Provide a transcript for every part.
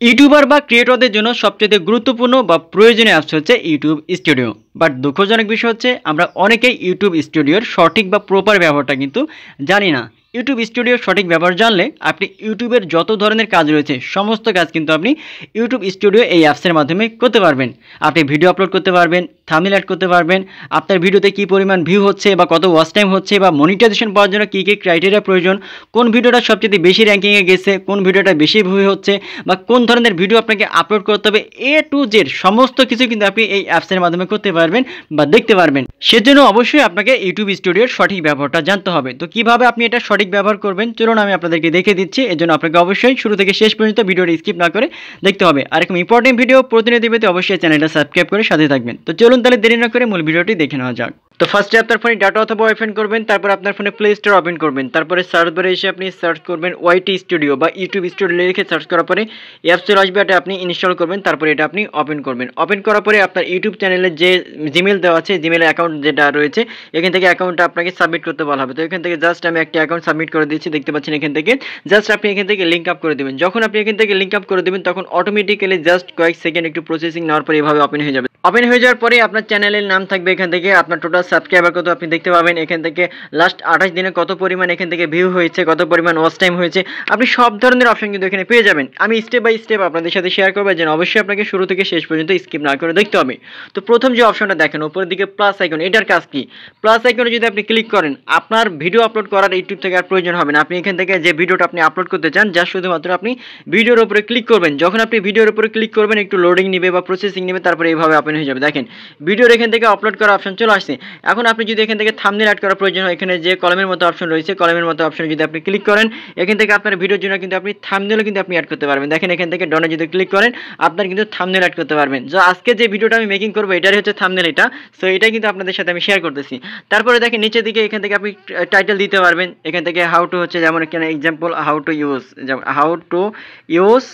YouTuber বা ক্রিয়েটরদের জন্য সবচেয়ে গুরুত্বপূর্ণ বা প্রয়োজনীয় অ্যাপস হচ্ছে ইউটিউব স্টুডিও। বাট দুঃখজনক বিষয় হচ্ছে আমরা অনেকেই ইউটিউব স্টুডিওর সঠিক বা প্রপার ব্যবহারটা কিন্তু জানি না। ইউটিউব স্টুডিওর সঠিক ব্যবহার জানলে আপনি ইউটিউবের যত ধরনের কাজ রয়েছে সমস্ত কাজ কিন্তু আপনি ইউটিউব স্টুডিও এই অ্যাপসের মাধ্যমে করতে পারবেন। আপনি ভিডিও আপলোড করতে পারবেন, থাম্বনেল অ্যাড করতে পারবেন, আপনার ভিডিওতে কী পরিমাণ ভিউ হচ্ছে বা কত ওয়াচ টাইম হচ্ছে বা মনিটাইজেশন পাওয়ার জন্য কী কী ক্রাইটেরিয়া প্রয়োজন, কোন ভিডিওটা সবচেয়ে বেশি র্যাঙ্কিংয়ে গেছে, কোন ভিডিওটা বেশি ভিউ হচ্ছে বা কোন ধরনের ভিডিও আপনাকে আপলোড করতে হবে, এ টু জেড সমস্ত কিছু কিন্তু আপনি এই অ্যাপসের মাধ্যমে করতে পারবেন বা দেখতে পারবেন। সেজন্য অবশ্যই আপনাকে ইউটিউব স্টুডিওর সঠিক ব্যবহারটা জানতে হবে। তো কিভাবে আপনি এটা সঠিক ব্যবহার করবেন চলুন আমি আপনাদেরকে দেখে দিচ্ছি। এজন্য আপনাকে অবশ্যই শুরু থেকে শেষ পর্যন্ত ভিডিওটি স্কিপ না করে দেখতে হবে। আর এরকম ইম্পর্টেন্ট ভিডিও প্রতিনিয়ত পেতে অবশ্যই চ্যানেলটা সাবস্ক্রাইব করে সাথে থাকবেন। তো চলুন তাহলে দেরি না করে মূল ভিডিওটি দেখে নেওয়া যাক। তো ফার্স্টে আপনার ফোনে ডাটা অথবা ওয়াইফাই করবেন, তারপর আপনার ফোনে প্লে স্টোর ওপেন করবেন, তারপরে সার্চ বারে এসে আপনি সার্চ করবেন ওয়াইটি স্টুডিও বা ইউটিউব স্টুডিও লিখে সার্চ করার পরে অ্যাপস চলে আসবে, এটা আপনি ইনস্টল করবেন, তারপরে এটা আপনি ওপেন করবেন। ওপেন করার পরে আপনার ইউটিউব চ্যানেলে যে জিমেল দেওয়া আছে, জিমেলের অ্যাকাউন্ট যেটা রয়েছে এখান থেকে অ্যাকাউন্টটা আপনাকে সাবমিট করতে বলা হবে। তো এখান থেকে জাস্ট আমি একটা অ্যাকাউন্ট সাবমিট করে দিচ্ছি, দেখতে পাচ্ছেন এখান থেকে জাস্ট আপনি এখান থেকে লিঙ্ক আপ করে দেবেন। যখন আপনি এখান থেকে লিঙ্ক আপ করে দেবেন তখন অটোমেটিক্যালি জাস্ট কয়েক সেকেন্ড একটু প্রসেসিং নেওয়ার পরে এভাবে ওপেন হয়ে যাবে। ওপেন হয়ে যাওয়ার পরে আপনার চ্যানেলের নাম থাকবে, এখান থেকে আপনার টোটাল সাবস্ক্রাইবার কত আপনি দেখতে পাবেন, এখান থেকে লাস্ট 28 দিনে কত পরিমাণ এখান থেকে ভিউ হয়েছে, কত পরিমাণ ওয়াচ টাইম হয়েছে, আপনি সব ধরনের অপশন কিন্তু এখানে পেয়ে যাবেন। আমি স্টেপ বাই স্টেপ আপনাদের সাথে শেয়ার করবো, যেন অবশ্যই আপনাকে শুরু থেকে শেষ পর্যন্ত স্কিপ না করে দেখতে হবে। তো প্রথম যে অপশনটা দেখেন উপরের দিকে প্লাস আইকন, এটার কাজ কি? প্লাস আইকনে যদি আপনি ক্লিক করেন আপনার ভিডিও আপলোড করার ইউটিউব থেকে আর প্রয়োজন হবে না। আপনি এখান থেকে যে ভিডিওটা আপনি আপলোড করতে চান যা শুধুমাত্র আপনি ভিডিওর উপরে ক্লিক করবেন। যখন আপনি ভিডিওর উপরে ক্লিক করবেন একটু লোডিং নেবে বা প্রসেসিং নেবে, তারপরে এইভাবে ওপেন হয়ে যাবে। দেখেন ভিডিওর এখান থেকে আপলোড করা অপশন চলে আসছে। এখন আপনি যদি এখান থেকে থাম্বনেল অ্যাড করার প্রয়োজন হয়, এখানে যে কলমের মতো অপশন রয়েছে, কলমের মতো অপশনে যদি আপনি ক্লিক করেন এখান থেকে আপনার ভিডিওর জন্য কিন্তু আপনি থাম্বনেলও কিন্তু আপনি অ্যাড করতে পারবেন। দেখেন এখান থেকে ডনে যদি ক্লিক করেন আপনার কিন্তু থাম্বনেল অ্যাড করতে পারবেন। তো আজকে যে ভিডিওটা আমি মেকিং করবো এটারই হচ্ছে থাম্বনেল এটা, সো এটাই কিন্তু আপনাদের সাথে আমি শেয়ার করতেছি। তারপরে দেখেন নিচের দিকে এখান থেকে আপনি টাইটেল দিতে পারবেন। এখান থেকে হাউ টু হচ্ছে, যেমন এখানে এক্সাম্পল হাউ টু ইউজ, যেমন হাউ টু ইউজ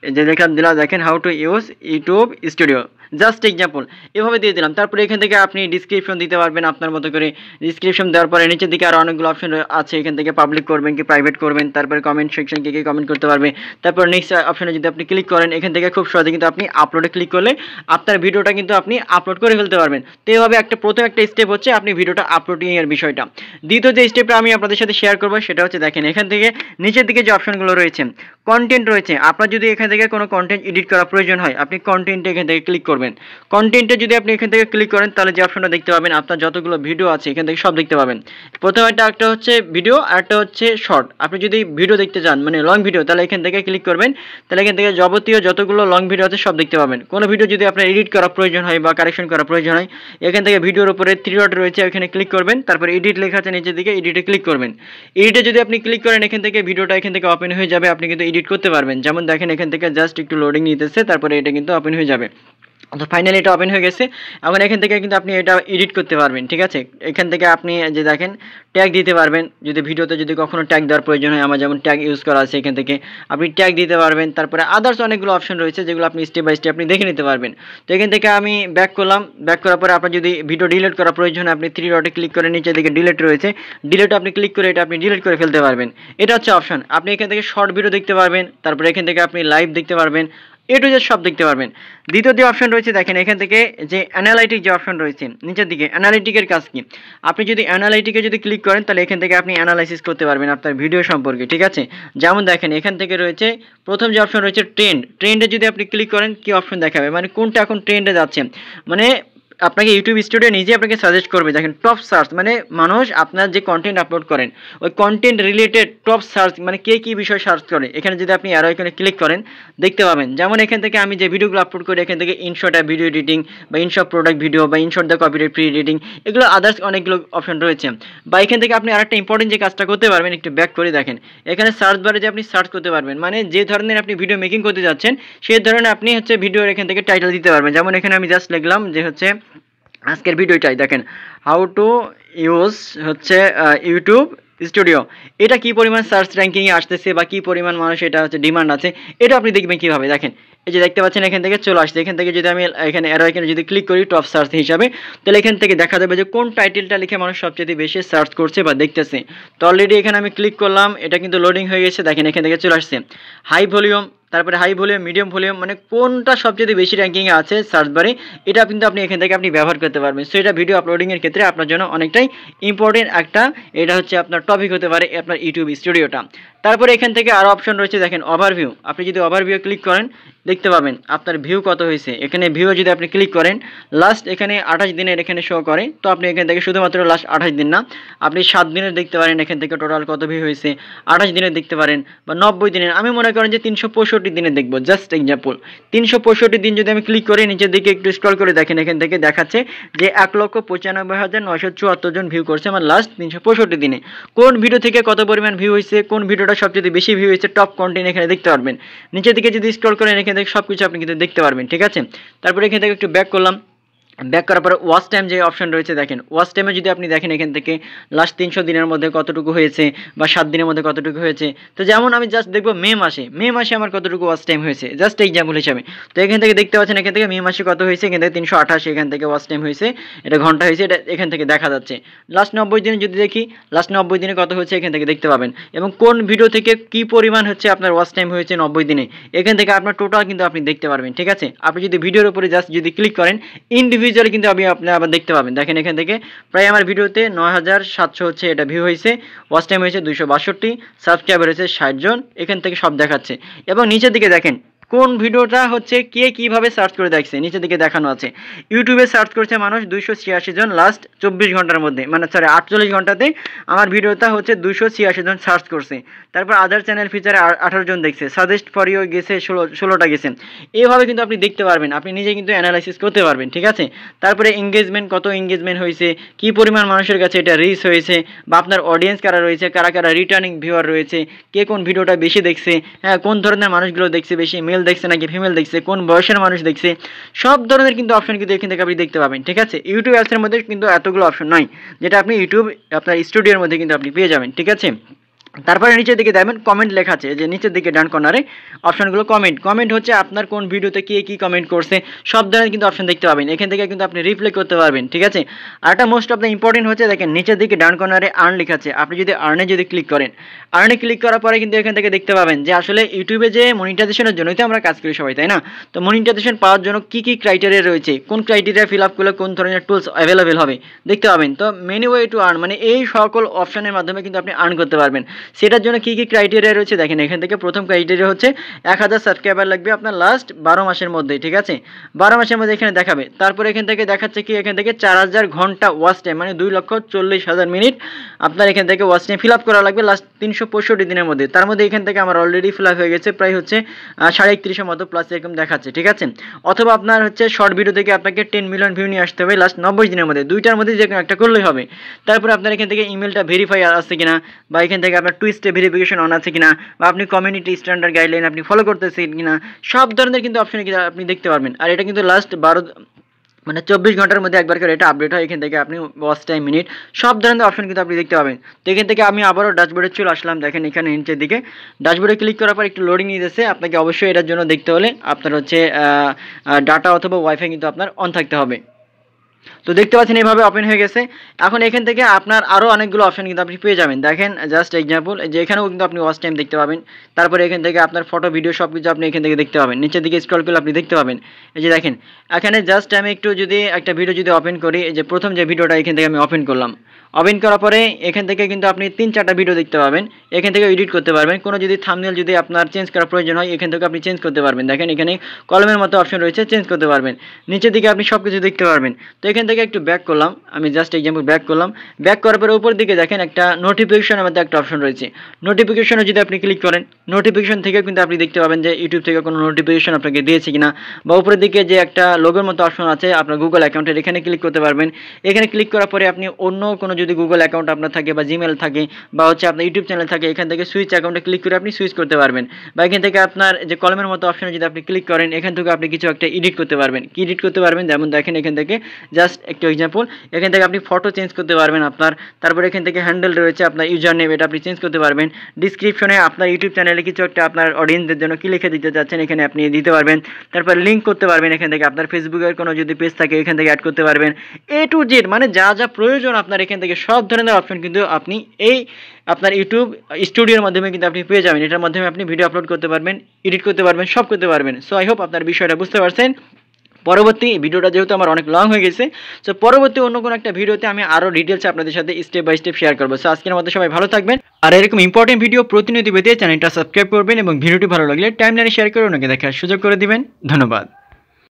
যে দেখলাম দিলাম, দেখেন how to use YouTube studio, just example এভাবে দিয়ে দিলাম। তারপরে এখান থেকে আপনি ডিসক্রিপশন দিতে পারবেন আপনার মতো করে। ডিসক্রিপশন দেওয়ার পরে নিচের দিকে আরও অনেকগুলো অপশন আছে, এখান থেকে পাবলিক করবেন কি প্রাইভেট করবেন, তারপরে কমেন্ট সেকশন কে কমেন্ট করতে পারবে। তারপর নেক্সট অপশনে যদি আপনি ক্লিক করেন এখান থেকে খুব সহজে কিন্তু আপনি আপলোডে ক্লিক করলে আপনার ভিডিওটা কিন্তু আপনি আপলোড করে ফেলতে পারবেন। তো এইভাবে প্রথম একটা স্টেপ হচ্ছে আপনি ভিডিওটা আপলোডিং এর বিষয়টা। দ্বিতীয় যে স্টেপটা আমি আপনাদের সাথে শেয়ার করবো সেটা হচ্ছে দেখেন এখান থেকে নিচের দিকে যে অপশনগুলো রয়েছে কন্টেন্ট রয়েছে, আপনার যদি এখান থেকে কোনো কন্টেন্ট এডিট করা প্রয়োজন হয় আপনি কন্টেন্টে এখান থেকে ক্লিক করবেন। কন্টেন্টে যদি আপনি এখান থেকে ক্লিক করেন তাহলে যে অপশনটা দেখতে পাবেন আপনার যতগুলো ভিডিও আছে এখান থেকে সব দেখতে পাবেন। প্রথম একটা হচ্ছে ভিডিও আর একটা হচ্ছে শর্ট। আপনি যদি ভিডিও দেখতে চান মানে লং ভিডিও তাহলে এখান থেকে ক্লিক করবেন, তাহলে এখান থেকে যাবতীয় যতগুলো লং ভিডিও আছে সব দেখতে পাবেন। কোনো ভিডিও যদি আপনার এডিট করা প্রয়োজন হয় বা কারেকশন করা প্রয়োজন হয় এখান থেকে ভিডিওর উপরে 3 ডট রয়েছে এখানে ক্লিক করবেন, তারপর এডিট লেখা আছে নিচের দিকে এডিটে ক্লিক করবেন। এডিটে যদি আপনি ক্লিক করেন এখান থেকে ভিডিওটা এখান থেকে ওপেন হয়ে যাবে, আপনি কিন্তু এডিট করতে পারবেন। যেমন দেখেন এখান থেকে জাস্ট একটু লোডিং নিতেছে, তারপরে এটা কিন্তু ওপেন হয়ে যাবে। তো ফাইনালি এটা ওপেন হয়ে গেছে। এখন এখান থেকে কিন্তু আপনি এটা এডিট করতে পারবেন, ঠিক আছে। এখান থেকে আপনি যে দেখেন ট্যাগ দিতে পারবেন, যদি ভিডিওতে যদি কখনো ট্যাগ দেওয়ার প্রয়োজন হয়, আমার যেমন ট্যাগ ইউজ করা আছে এখান থেকে আপনি ট্যাগ দিতে পারবেন। তারপরে আদার্স অনেকগুলো অপশন রয়েছে যেগুলো আপনি স্টেপ বাই স্টেপ আপনি দেখে নিতে পারবেন। তো এখান থেকে আমি ব্যাক করলাম, ব্যাক করার পরে আপনার যদি ভিডিও ডিলিট করা প্রয়োজন হয় আপনি 3 ডটে ক্লিক করে নিচে দিকে ডিলিট রয়েছে, ডিলিট আপনি ক্লিক করে এটা আপনি ডিলিট করে ফেলতে পারবেন। এটা হচ্ছে অপশন। আপনি এখান থেকে শর্ট ভিডিও দেখতে পারবেন, তারপরে এখান থেকে আপনি লাইভ দেখতে পারবেন, এ টু জেড সব দেখতে পারবেন। দ্বিতীয় যে অপশন রয়েছে দেখেন এখান থেকে যে অ্যানালাইটিক যে অপশন রয়েছে নিচের দিকে, অ্যানালাইটিকের কাজ কি? আপনি যদি অ্যানালাইটিকে যদি ক্লিক করেন তাহলে এখান থেকে আপনি অ্যানালাইসিস করতে পারবেন আপনার ভিডিও সম্পর্কে, ঠিক আছে। যেমন দেখেন এখান থেকে রয়েছে প্রথম যে অপশন রয়েছে ট্রেন্ডে যদি আপনি ক্লিক করেন কি অপশন দেখাবে, মানে কোনটা এখন ট্রেন্ডে যাচ্ছে, মানে আপনাকে ইউটিউব স্টুডিও নিজে আপনাকে সাজেস্ট করবে। দেখেন টপ সার্চ, মানে মানুষ আপনার যে কন্টেন্ট আপলোড করেন ওই কন্টেন্ট রিলেটেড টপ সার্চ, মানে কে কী বিষয় সার্চ করে এখানে যদি আপনি আরও এখানে ক্লিক করেন দেখতে পাবেন। যেমন এখান থেকে আমি যে ভিডিওগুলো আপলোড করি এখান থেকে ইনশর্ট ভিডিও এডিটিং বা ইনশর্ট প্রোডাক্ট ভিডিও বা InShot the copyright pre editing, এগুলো আদার্স অনেকগুলো অপশন রয়েছে। বা এখান থেকে আপনি আরেকটা ইম্পর্টেন্ট যে কাজটা করতে পারবেন, একটু ব্যাক করে দেখেন এখানে সার্চ বারে যে আপনি সার্চ করতে পারবেন, মানে যে ধরনের আপনি ভিডিও মেকিং করতে যাচ্ছেন সেই ধরনের আপনি হচ্ছে ভিডিওর এখান থেকে টাইটেল দিতে পারবেন। যেমন এখানে আমি জাস্ট লিখলাম যে হচ্ছে আজকের ভিডিওটাই দেখেন হাউ টু ইউজ হচ্ছে ইউটিউব স্টুডিও, এটা কি পরিমাণ সার্চ র্যাঙ্কিংয়ে আসতেছে বা কি পরিমাণ মানুষ এটা হচ্ছে ডিমান্ড আছে এটা আপনি দেখবেন কীভাবে। দেখেন এই যে দেখতে পাচ্ছেন এখান থেকে চলে আসছে, এখান থেকে যদি আমি এখানে অ্যারো এখানে যদি ক্লিক করি টপ সার্চ হিসাবে তাহলে এখান থেকে দেখা যাবে যে কোন টাইটেলটা লিখে মানুষ সবচেয়ে বেশি সার্চ করছে বা দেখতেছে। তো অলরেডি এখানে আমি ক্লিক করলাম, এটা কিন্তু লোডিং হয়ে গেছে। দেখেন এখান থেকে চলে আসছে হাই ভলিউম তারপরে হাই ভলিউম, মিডিয়াম ভলিউম, মানে কোনটা সবচেয়ে বেশি র্যাঙ্কিংয়ে আছে সার্চ বারে, এটা কিন্তু আপনি এখান থেকে আপনি ব্যবহার করতে পারবেন। সো এটা ভিডিও আপলোডিংয়ের ক্ষেত্রে আপনার জন্য অনেকটাই ইম্পর্টেন্ট একটা, এটা হচ্ছে আপনার টপিক হতে পারে আপনার ইউটিউব স্টুডিওটা। তারপরে এখান থেকে আরও অপশন রয়েছে, দেখেন ওভারভিউ। আপনি যদি ওভারভিউ ক্লিক করেন দেখতে পাবেন আপনার ভিউ কত হয়েছে। এখানে ভিউ যদি আপনি ক্লিক করেন লাস্ট এখানে 28 দিনের এখানে শো করে, তো আপনি এখান থেকে শুধুমাত্র লাস্ট 28 দিন না, আপনি 7 দিনের দেখতে পারেন এখান থেকে টোটাল কত ভিউ হয়েছে, 28 দিনের দেখতে পারেন বা 90 দিনের। আমি মনে করেন যে 365 দিনে দেখবো, জাস্ট এক্সাম্পল। 365 দিন যদি আমি ক্লিক করি নিচের দিকে একটু স্ক্রল করে দেখেন, এখান থেকে দেখাচ্ছে যে 1,95,974 জন ভিউ করছে আমার লাস্ট 365 দিনে। কোন ভিডিও থেকে কত পরিমাণ ভিউ হয়েছে, কোন ভিডিওটা সবচেয়ে বেশি ভিউ হয়েছে, টপ কন্টেন্ট এখানে দেখতে পারবেন। নিচের দিকে যদি স্ক্রল করেন এখান থেকে সব কিছু আপনি কিন্তু দেখতে পারবেন, ঠিক আছে। তারপরে এখান থেকে একটু ব্যাক করলাম, ব্যাক করার পরে ওয়াচ টাইম যে অপশন রয়েছে দেখেন, ওয়াচ টাইমে যদি আপনি দেখেন এখান থেকে লাস্ট 300 দিনের মধ্যে কতটুকু হয়েছে বা 7 দিনের মধ্যে কতটুকু হয়েছে। তো যেমন আমি জাস্ট দেখবো মে মাসে আমার কতটুকু ওয়াচ টাইম হয়েছে, জাস্ট এক্সাম্পল হিসাবে। তো এখান থেকে দেখতে পাচ্ছেন এখান থেকে মে মাসে কত হয়েছে, এখান থেকে 328 এখান থেকে ওয়াচ টাইম হয়েছে, এটা ঘন্টা হয়েছে, এটা এখান থেকে দেখা যাচ্ছে। লাস্ট 90 দিনে যদি দেখি লাস্ট 90 দিনে কত হয়েছে এখান থেকে দেখতে পাবেন, এবং কোন ভিডিও থেকে কি পরিমাণ হচ্ছে আপনার ওয়াচ টাইম হয়েছে 90 দিনে, এখান থেকে আপনার টোটাল কিন্তু আপনি দেখতে পারবেন, ঠিক আছে। আপনি যদি ভিডিওর উপরে জাস্ট যদি ক্লিক করেন ইন্ডিভিজুয়ালি কিন্তু আপনি আবার দেখতে পাবেন। দেখেন এখান থেকে প্রায় আমার ভিডিওতে 9700 হচ্ছে এটা ভিউ হয়েছে, ওয়াচ টাইম হয়েছে 262, সাবস্ক্রাইবার হয়েছে 60 জন, এখান থেকে সব দেখাচ্ছে। এবং নিচের দিকে দেখেন কোন ভিডিওটা হচ্ছে কে কীভাবে সার্চ করে দেখছে, নিচের দিকে দেখানো আছে। ইউটিউবে সার্চ করছে মানুষ 286 জন লাস্ট 24 ঘন্টার মধ্যে, মানে সরি 48 ঘন্টাতে আমার ভিডিওটা হচ্ছে 286 জন সার্চ করছে। তারপর আদার চ্যানেল ফিচারে 18 জন দেখছে, সাজেস্ট ফর ইউ গেছে 16টা গেছে। এইভাবে কিন্তু আপনি দেখতে পারবেন, আপনি নিজে কিন্তু অ্যানালাইসিস করতে পারবেন, ঠিক আছে। তারপরে এঙ্গেজমেন্ট, কত এঙ্গেজমেন্ট হয়েছে, কী পরিমাণ মানুষের কাছে এটা রিচ হয়েছে, বা আপনার অডিয়েন্স কারা রয়েছে, কারা কারা রিটার্নিং ভিউয়ার রয়েছে, কে কোন ভিডিওটা বেশি দেখছে, হ্যাঁ কোন ধরনের মানুষগুলো দেখছে বেশি, মেল দেখছে নাকি ফিমেল দেখছে, কোন বয়সের মানুষ দেখছে, সব ধরনের কিন্তু অপশন কিন্তু এখান থেকে আপনি দেখতে পাবেন, ঠিক আছে। ইউটিউব অ্যাডসের মধ্যে কিন্তু এতগুলো অপশন নয় যেটা আপনি ইউটিউব আপনার স্টুডিওর মধ্যে কিন্তু আপনি পেয়ে যাবেন, ঠিক আছে। তারপরে নিচের দিকে দেখবেন কমেন্ট লেখা আছে, যে নিচের দিকে ডান কর্নারে অপশনগুলো কমেন্ট হচ্ছে আপনার কোন ভিডিওতে কে কী কমেন্ট করছে সব ধরনের কিন্তু অপশন দেখতে পাবেন, এখান থেকে কিন্তু আপনি রিপ্লাই করতে পারবেন, ঠিক আছে। আর একটা মোস্ট অফ দ্য ইম্পর্টেন্ট হচ্ছে দেখেন নিচের দিকে ডান কর্নারে আর্ন লেখা আছে, আপনি যদি আর্নে যদি ক্লিক করেন, আর্নে ক্লিক করার পরে কিন্তু এখান থেকে দেখতে পাবেন যে আসলে ইউটিউবে যে মনিটাইজেশনের জন্যই তো আমরা কাজ করি সবাই, তাই না। তো মনিটাইজেশন পাওয়ার জন্য কী কী ক্রাইটেরিয়া রয়েছে, কোন ক্রাইটেরিয়া ফিল আপ করলে কোন ধরনের টুলস অ্যাভেলেবেল হবে দেখতে পাবেন। তো মেনি ওয়ে টু আর্ন, মানে এই সকল অপশনের মাধ্যমে কিন্তু আপনি আর্ন করতে পারবেন। সেটার জন্য কী কী ক্রাইটেরিয়া রয়েছে দেখেন, এখান থেকে প্রথম ক্রাইটেরিয়া হচ্ছে 1000 সাবস্ক্রাইবার লাগবে আপনার লাস্ট 12 মাসের মধ্যে, ঠিক আছে। 12 মাসের মধ্যে এখানে দেখাবে। তারপরে এখান থেকে দেখাচ্ছে কি, এখান থেকে 4000 ঘন্টা ওয়াচ টাইম, মানে 2,40,000 মিনিট আপনার এখান থেকে ওয়াচ টাইম ফিল আপ করা লাগবে লাস্ট 365 দিনের মধ্যে। তার মধ্যে এখান থেকে আমার অলরেডি ফিল আপ হয়ে গেছে, প্রায় হচ্ছে 31.5 মতো প্লাস এরকম দেখাচ্ছে, ঠিক আছে। অথবা আপনার হচ্ছে শর্ট ভিডিও থেকে আপনাকে 10 মিলিয়ন ভিউ নিয়ে আসতে হবে লাস্ট 90 দিনের মধ্যে, দুইটার মধ্যে যে কোনো একটা করলেই হবে। তারপরে আপনার এখান থেকে ইমেলটা ভেরিফাই আছে কিনা, বা এখান থেকে আপনার টুইস্টে ভেরিফিকেশন অন আছে কিনা, বা আপনি কমিউনিটি স্ট্যান্ডার্ড গাইডলাইন আপনি ফলো করতেছেন কিনা, সব ধরনের কিন্তু অপশন আপনি দেখতে পারবেন। আর এটা কিন্তু লাস্ট 24 ঘন্টার মধ্যে একবার করে এটা আপডেট হয়, এখান থেকে আপনি ওয়াচ টাইম, মিনিট, সব ধরনের অপশন কিন্তু আপনি দেখতে পাবেন। তো এখান থেকে আমি আবারও ড্যাশবোর্ডে চলে আসলাম, দেখেন এখানে নিচের দিকে ড্যাশবোর্ডে ক্লিক করার পর একটু লোডিং নিতেছে। আপনাকে অবশ্যই এটার জন্য দেখতে হলে আপনার হচ্ছে ডাটা অথবা ওয়াইফাই কিন্তু আপনার অন থাকতে হবে। তো দেখতে পাচ্ছেন এইভাবে ওপেন হয়ে গেছে। এখন এখান থেকে আপনার আরও অনেকগুলো অপশন কিন্তু আপনি পেয়ে যাবেন। দেখেন জাস্ট এক্সাম্পল, যে এখানেও কিন্তু আপনি ওয়াচ টাইম দেখতে পাবেন। তারপরে এখান থেকে আপনার ফটো ভিডিও সব কিছু আপনি এখান থেকে দেখতে পাবেন। নিচের দিকে স্ক্রল করলে আপনি দেখতে পাবেন, এই যে দেখেন এখানে জাস্ট আমি একটু যদি একটা ভিডিও যদি ওপেন করি, এই যে প্রথম যে ভিডিওটা এখান থেকে আমি ওপেন করলাম, ওপেন করার পরে এখান থেকে কিন্তু আপনি 3-4টা ভিডিও দেখতে পাবেন, এখান থেকে এডিট করতে পারবেন। কোনো যদি থাম্বনেল যদি আপনার চেঞ্জ করার প্রয়োজন হয় এখান থেকে আপনি চেঞ্জ করতে পারবেন। দেখেন এখানে কলমের মতো অপশন রয়েছে, চেঞ্জ করতে পারবেন। নিচের দিকে আপনি সব কিছু দেখতে পারবেন। তো এখান থেকে একটু ব্যাক করলাম, আমি জাস্ট এক্সাম্পল ব্যাক করলাম। ব্যাক করার পরে উপর দিকে দেখেন একটা নোটিফিকেশনের মধ্যে একটা অপশন রয়েছে, নোটিফিকেশনে যদি আপনি ক্লিক করেন, নোটিফিকেশন থেকে কিন্তু আপনি দেখতে পাবেন যে ইউটিউব থেকে কোনো নোটিফিকেশন আপনাকে দিয়েছে কিনা, বা উপরের দিকে যে একটা লোগোর মতো অপশন আছে আপনার গুগল অ্যাকাউন্টের, এখানে ক্লিক করতে পারবেন। এখানে ক্লিক করার পরে আপনি অন্য কোনো যদি গুগল অ্যাকাউন্ট আপনার থাকে, বা জিমেল থাকে, বা হচ্ছে আপনার ইউটিউব চ্যানেল থাকে, এখান থেকে সুইচ অ্যাকাউন্টে ক্লিক করে আপনি সুইচ করতে পারবেন। বা এখান থেকে আপনার যে কলমের মতো অপশনে যদি আপনি ক্লিক করেন, এখান থেকে আপনি কিছু একটা এডিট করতে পারবেন। কি এডিট করতে পারবেন, যেমন দেখেন এখান থেকে জাস্ট জাস্ট একটু এক্সাম্পল, এখান থেকে আপনি ফটো চেঞ্জ করতে পারবেন আপনার, তারপরে এখান থেকে হ্যান্ডেল রয়েছে আপনার ইউজার নেম, এটা আপনি চেঞ্জ করতে পারবেন। ডিসক্রিপশনে আপনার ইউটিউব চ্যানেলে কিছু একটা আপনার অডিয়েন্সদের জন্য কী লিখে দিতে চাচ্ছেন এখানে আপনি দিতে পারবেন। তারপর লিঙ্ক করতে পারবেন এখান থেকে, আপনার ফেসবুকের কোনো যদি পেজ থাকে এখান থেকে অ্যাড করতে পারবেন। এ টু জেড মানে যা যা প্রয়োজন আপনার এখান থেকে সব ধরনের অপশন কিন্তু আপনি এই আপনার ইউটিউব স্টুডিওর মাধ্যমে কিন্তু আপনি পেয়ে যাবেন। এটার মাধ্যমে আপনি ভিডিও আপলোড করতে পারবেন, এডিট করতে পারবেন, সব করতে পারবেন। সো আই হোপ আপনার বিষয়টা বুঝতে পারছেন। পরবর্তী ভিডিওটা যেহেতু আমার অনেক লং হয়ে গেছে, সো পরবর্তী অন্য কোনো একটা ভিডিওতে আমি আরও ডিটেলসে আপনাদের সাথে স্টেপ বাই স্টেপ শেয়ার করবো। সো আজকের মধ্যে সবাই ভালো থাকবেন, আর এরকম ইম্পর্টেন্ট ভিডিও প্রতিনিয়ত পেতে চ্যানেলটা সাবস্ক্রাইব করবেন এবং ভিডিওটি ভালো লাগলে টাইমলাইনে শেয়ার করে ওনাকে দেখার সুযোগ করে দিবেন। ধন্যবাদ।